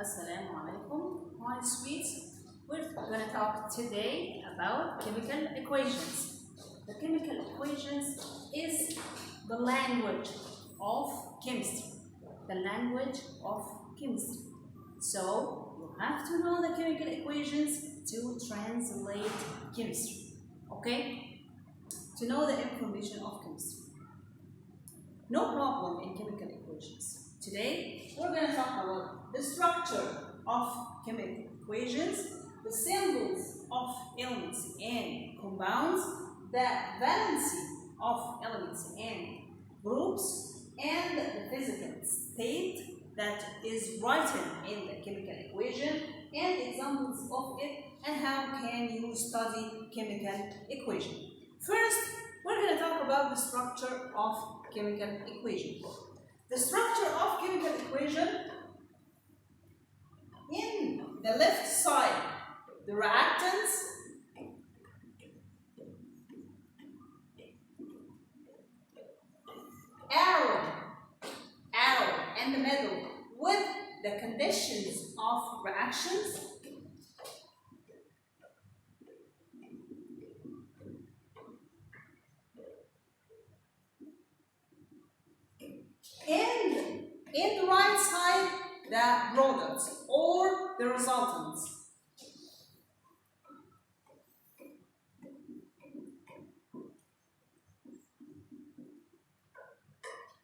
Assalamu alaikum, my sweets. We're going to talk today about chemical equations. The chemical equations is the language of chemistry. The language of chemistry. So you have to know the chemical equations to translate chemistry. Okay? To know the information of chemistry. No problem in chemical equations. Today, we're going to talk about the structure of chemical equations, the symbols of elements and compounds, the valency of elements and groups, and the physical state that is written in the chemical equation, and examples of it, and how can you study chemical equation. First, we're going to talk about the structure of chemical equation. The structure of chemical equation, in the left side, the reactants, arrow in the middle with the conditions of reactions. And in the right side, the products or the resultants.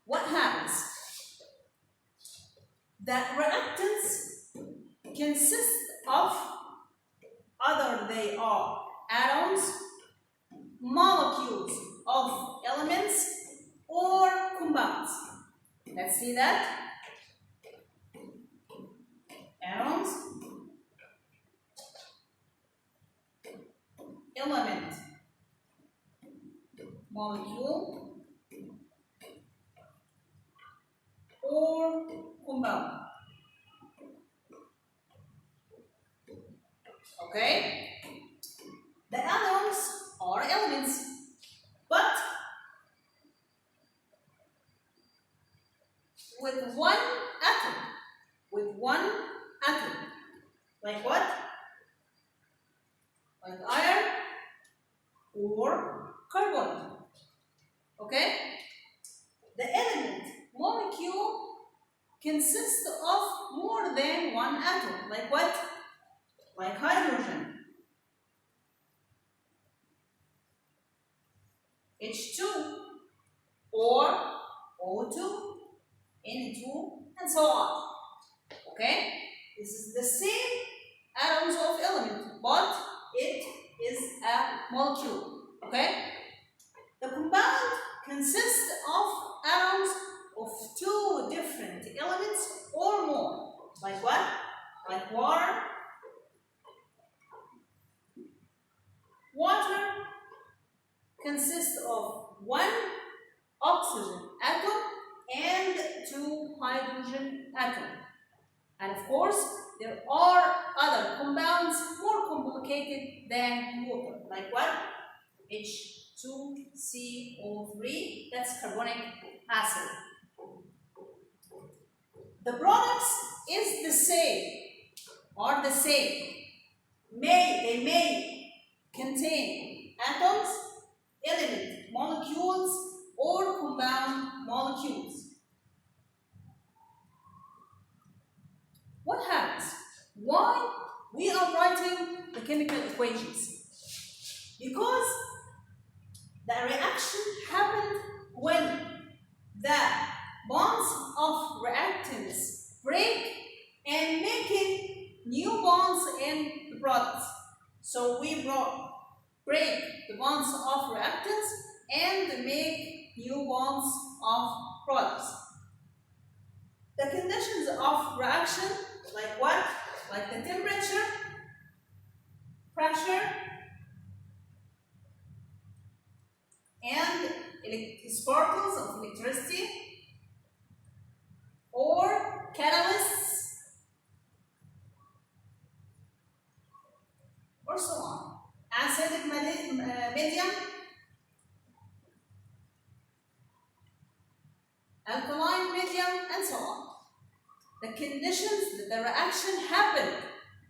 What happens? The reactants consist of either they are atoms, molecules of elements, or compounds. Let's see that. Atoms, element, molecule, or compound. Okay? The atoms are elements, but with one atom. Like what? Like iron or carbon. Okay? The element molecule consists of more than one atom. Like what? Like hydrogen. H2 or O2, N2, and so on. Okay? This is the same atoms of element, but it is a molecule. Okay? The compound consists of atoms of two different elements or more. Like what? Like water. Water consists of one oxygen atom and two hydrogen atoms. And of course, there are other compounds more complicated than water. Like what? H2CO3, that's carbonic acid. The products is the same, are the same. They may contain atoms, element molecules, or compound molecules. What happens? Why we are writing the chemical equations? Because the reaction happened when the bonds of reactants break and making new bonds in the products. So we break the bonds of reactants and make new bonds of products. The conditions of reaction, like what? Like the temperature, pressure, and sparkles of electricity, or catalysts, or so on. Acidic medium, alkaline medium, and so on. The conditions conditions that the reaction happened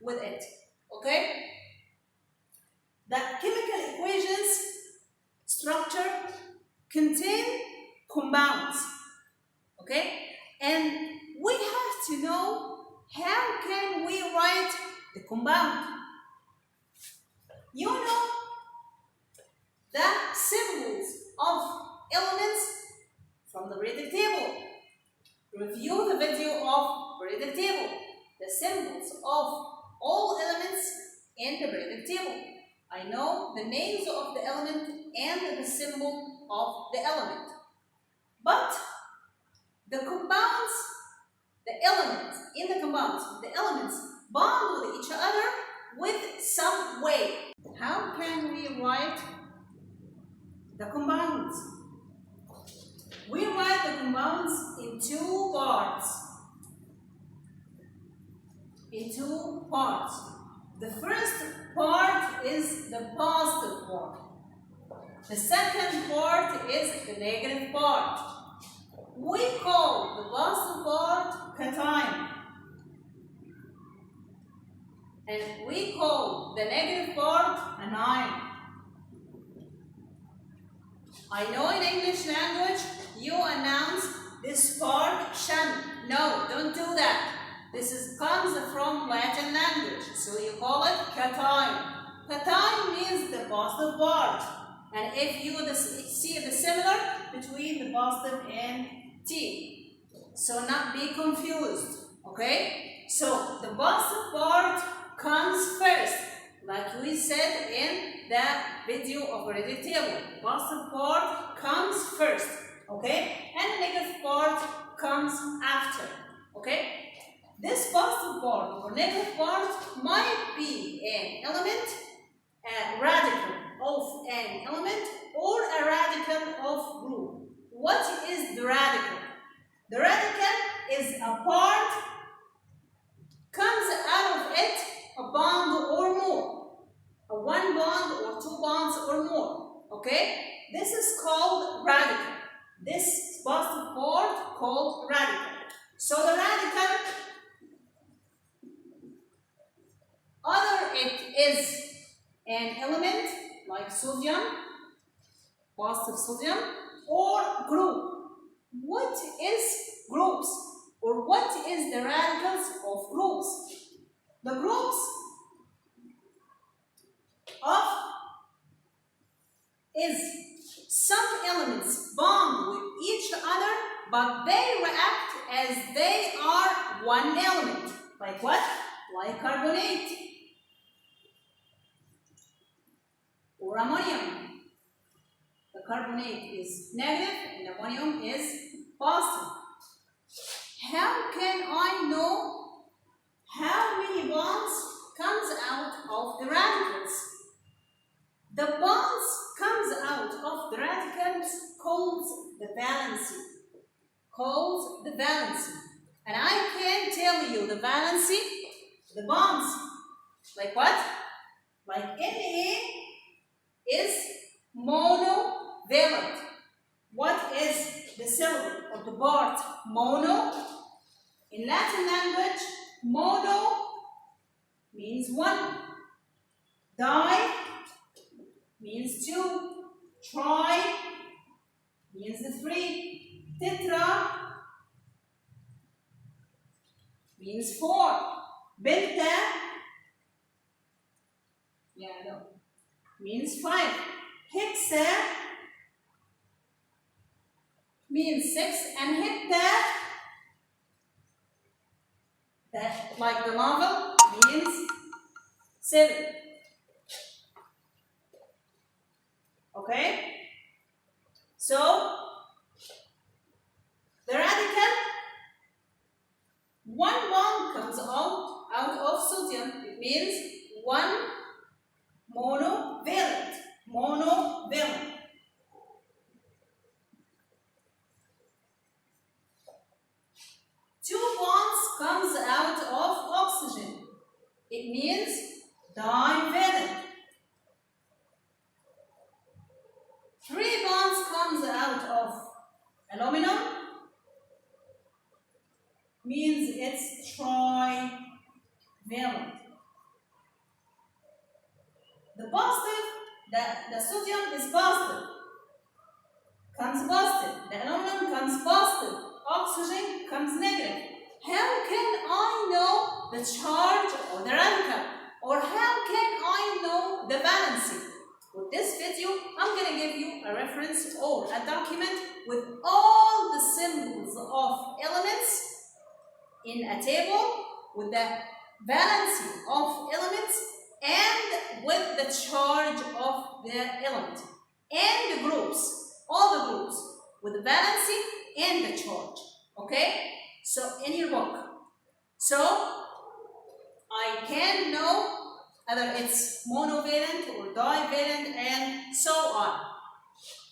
with it. Okay? The chemical equations structure contain compounds. Okay? And we have to know how can we write the compound. You know the symbols of elements from the periodic table. Review the video of periodic table. The symbols of all elements in the periodic table. I know the names of the element and the symbol of the element. But the compounds, the elements in the compounds, the elements bond with each other with some way. How can we write the compounds? We write the compounds in two parts. The first part is the positive part. The second part is the negative part. We call the positive part cation. And we call the negative part anion. I know in English language you announce this part shan. No, don't do that. This comes from Latin language, so you call it cation. Cation means the positive part. And if you see the similar between the positive and T, so not be confused. Okay? So the positive part comes first, like we said in the video of periodic table. Positive part comes first, okay? And negative part comes after, okay? This positive part or negative part might be an element, a radical of an element, or a radical of group. What is the radical? The radical is a part comes out of it a bond or more, a one bond or two bonds or more, okay? This is called radical. This positive part called radical. So the radical, either it is an element like sodium, positive sodium, or group. What is groups? Or what is the radicals of groups? The groups of is some elements bond with each other, but they react as they are one element. Like what? Like carbonate or ammonium. The carbonate is negative and ammonium is positive. How can I know how many bonds comes out of the radicals? The bonds comes out of the radicals calls the valency. And I can tell you the valency, the bonds, like what? Like Na is monovalent. What is the syllable of the part mono? In Latin language, mono means one. Di means two. Tri means the three. Tetra means four. Beta means five. Hexa means six. And hepta, that like the novel, means seven. Okay? So the radical, one bond comes out of sodium. It means one monovalent. Two bonds comes out of oxygen. It means divalent. Three bonds comes out of aluminum, means it's tri valent. The positive, the sodium is positive, comes positive. The aluminum comes positive. Oxygen comes negative. How can I know the charge or the radical? Or how can I know the valency? With this video, I'm going to give you a reference or a document with all the symbols of elements in a table with the valency of elements and with the charge of the element and the groups, all the groups with the valency and the charge. Okay? So in your book. So I can know whether it's monovalent or divalent and so on.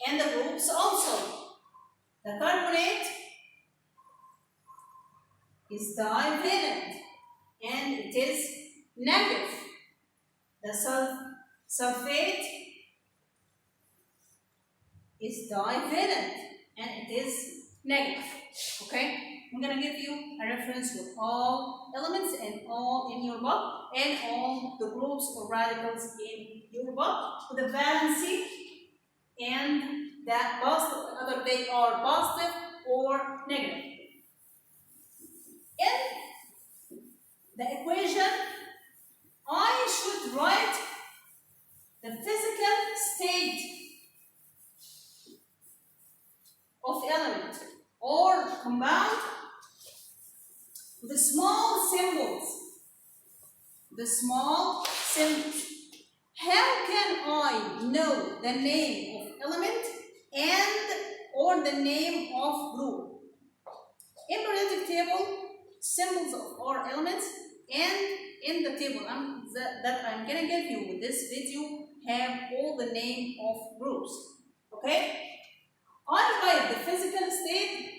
And the groups also. The carbonate is divalent and it is negative. The sulfate is divalent and it is negative. Okay? I'm going to give you a reference with all elements and all in your book and all the groups or radicals in your book with the valency and that positive, whether they are positive or negative. In the equation, I should write the physical state of element or compound with the small symbols. The small symbols. How can I know the name of element and or the name of group? In periodic table, symbols of our elements and in the table that I'm going to give you with this video have all the name of groups. Okay? I write the physical state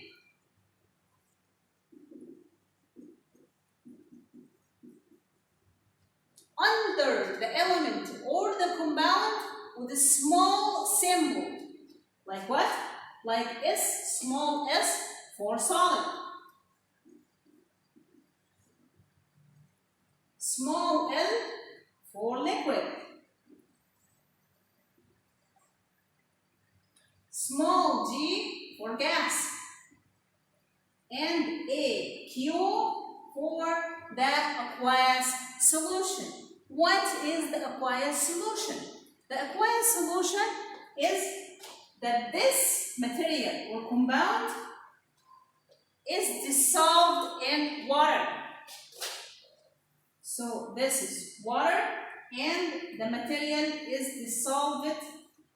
under the element or the compound with a small symbol. Like what? Like S, small s for solid. Small l for liquid. Small g for gas. And AQ for the aqueous solution. What is the aqueous solution? The aqueous solution is that this material or compound is dissolved in water. So this is water and the material is dissolved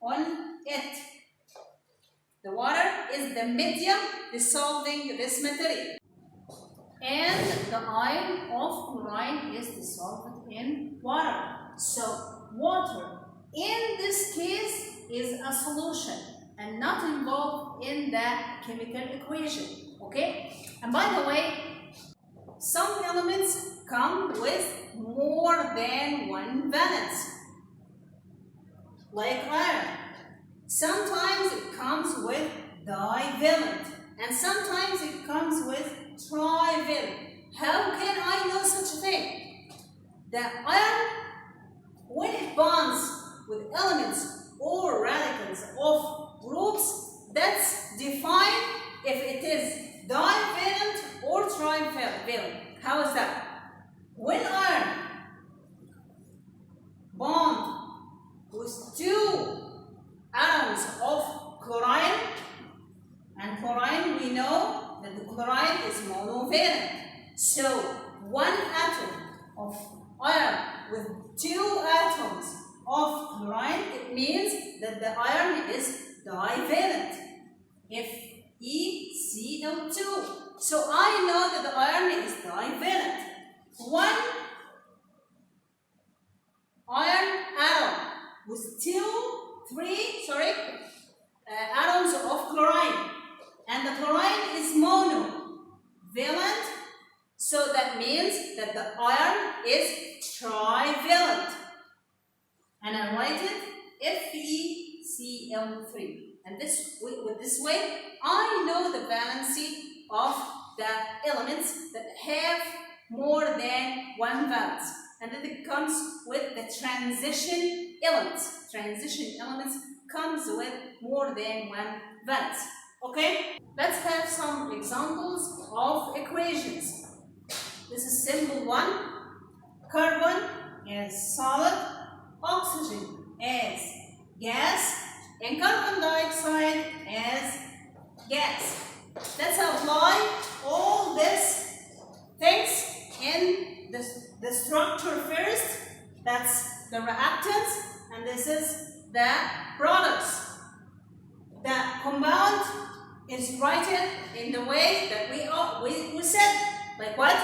on it. The water is the medium dissolving this material. And the ion of chlorine is dissolved in water. So water in this case is a solution and not involved in the chemical equation. Okay? And by the way, some elements come with more than one valence, like iron. Sometimes it comes with divalent and sometimes it comes with trivalent. How can I know such a thing? The iron, when it bonds with elements or radicals of groups, that's defined if it is divalent or trivalent. How is that? When iron bond with two atoms of chlorine, and chlorine we know that the chlorine is monovalent. So one atom of iron with two atoms of chlorine, it means that the iron is divalent. FeCl2. So I know that the iron is divalent. One iron atom with three atoms of chlorine, and the chlorine is monovalent, so that means that the iron is trivalent. And I write it FeCl3. And with this way, I know the valency of the elements that have more than one valence. And then it comes with the transition elements. Transition elements comes with more than one valence. Okay? Let's have some examples of equations. This is simple one. Carbon is solid, oxygen is gas, and carbon dioxide is gas. Let's apply all these things in the structure first. That's the reactants, and this is the products. The compound is written in the way that we said. Like what?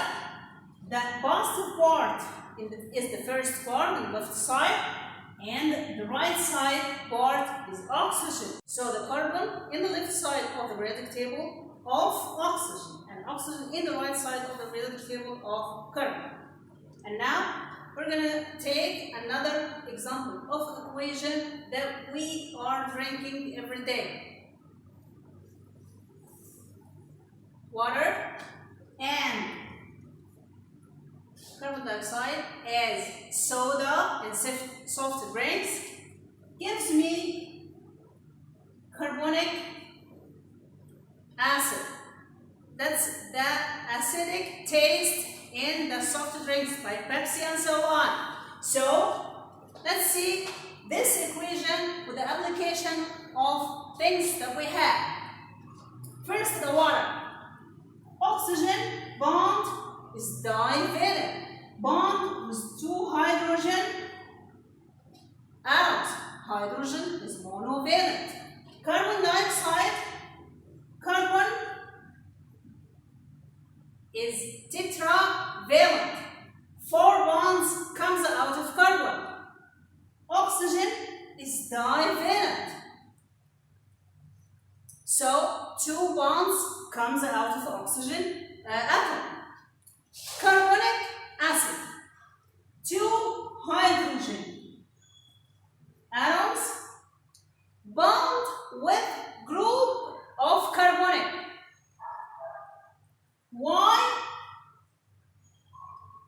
The positive part is the first part on the left side, and the right side part is oxygen. So the carbon in the left side of the periodic table of oxygen, and oxygen in the right side of the periodic table of carbon. And now we're going to take another example of equation that we are drinking every day. Water and carbon dioxide as soda and soft drinks gives me carbonic acid. That's the acidic taste in the soft drinks like Pepsi and so on. So let's see this equation with the application of things that we have. First, the water. Oxygen bond is divalent. Bond with two hydrogen atoms. Hydrogen is monovalent. Carbon dioxide, carbon is tetravalent. 4 bonds comes out of carbon. Oxygen is divalent. So 2 bonds comes out of oxygen atom. Carbonic acid, 2 hydrogen atoms bond with group of carbonic. Why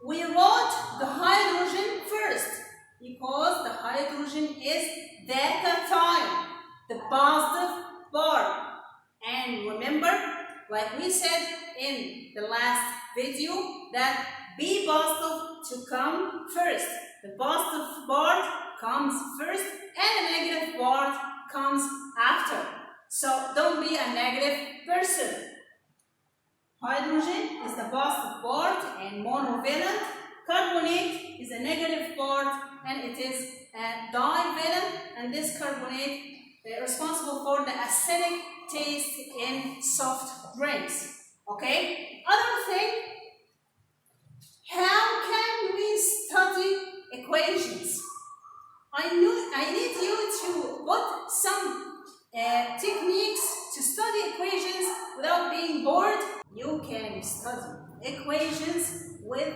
we wrote the hydrogen first? Because the hydrogen is the cation, the positive part. And remember, like we said in the last video, that be positive to come first. The positive part comes first and the negative part comes after. So don't be a negative person. Hydrogen is the positive part and monovalent. Carbonate is a negative part and it is divalent, and this carbonate is responsible for the acidic taste in soft drinks. Okay? Other thing, how can we study equations? I need you to put some techniques to study equations without being bored. You can study equations with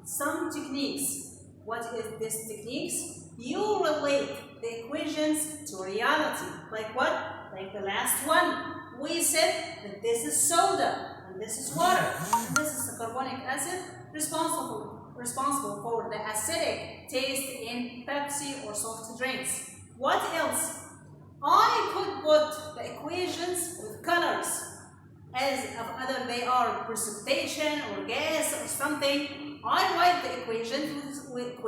some techniques. What is this techniques? You relate the equations to reality. Like what? Like the last one. We said that this is soda and this is water. And this is the carbonic acid responsible for the acidic taste in Pepsi or soft drinks. What else? I could put the equations with colors, as of either they are precipitation or gas or something. I write the equations with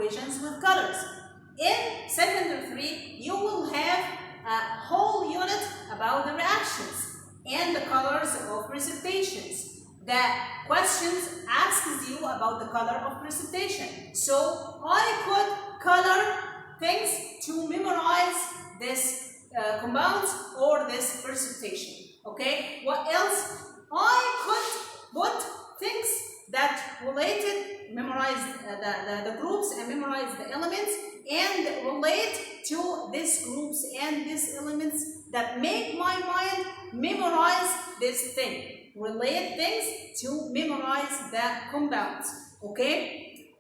colors. In secondary 3, you will have a whole unit about the reactions and the colors of precipitations. The questions asks you about the color of precipitation. So I could color things to memorize this compounds or this precipitation. Okay, what else? I could put things that related, memorize the groups and memorize the elements, and relate to these groups and these elements that make my mind memorize this thing. Relate things to memorize the compounds. Okay?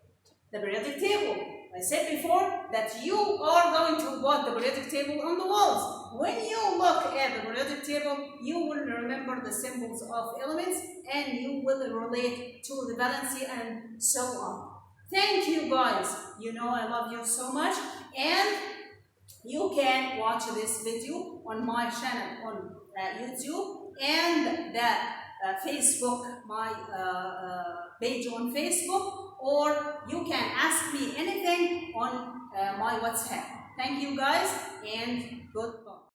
The periodic table. I said before that you are going to put the periodic table on the walls. when you look at the periodic table, you will remember the symbols of elements and you will relate to the valency and so on. Thank you guys. You know I love you so much, and you can watch this video on my channel on YouTube and the Facebook, my page on Facebook, or you can ask me anything on my WhatsApp. Thank you guys and good.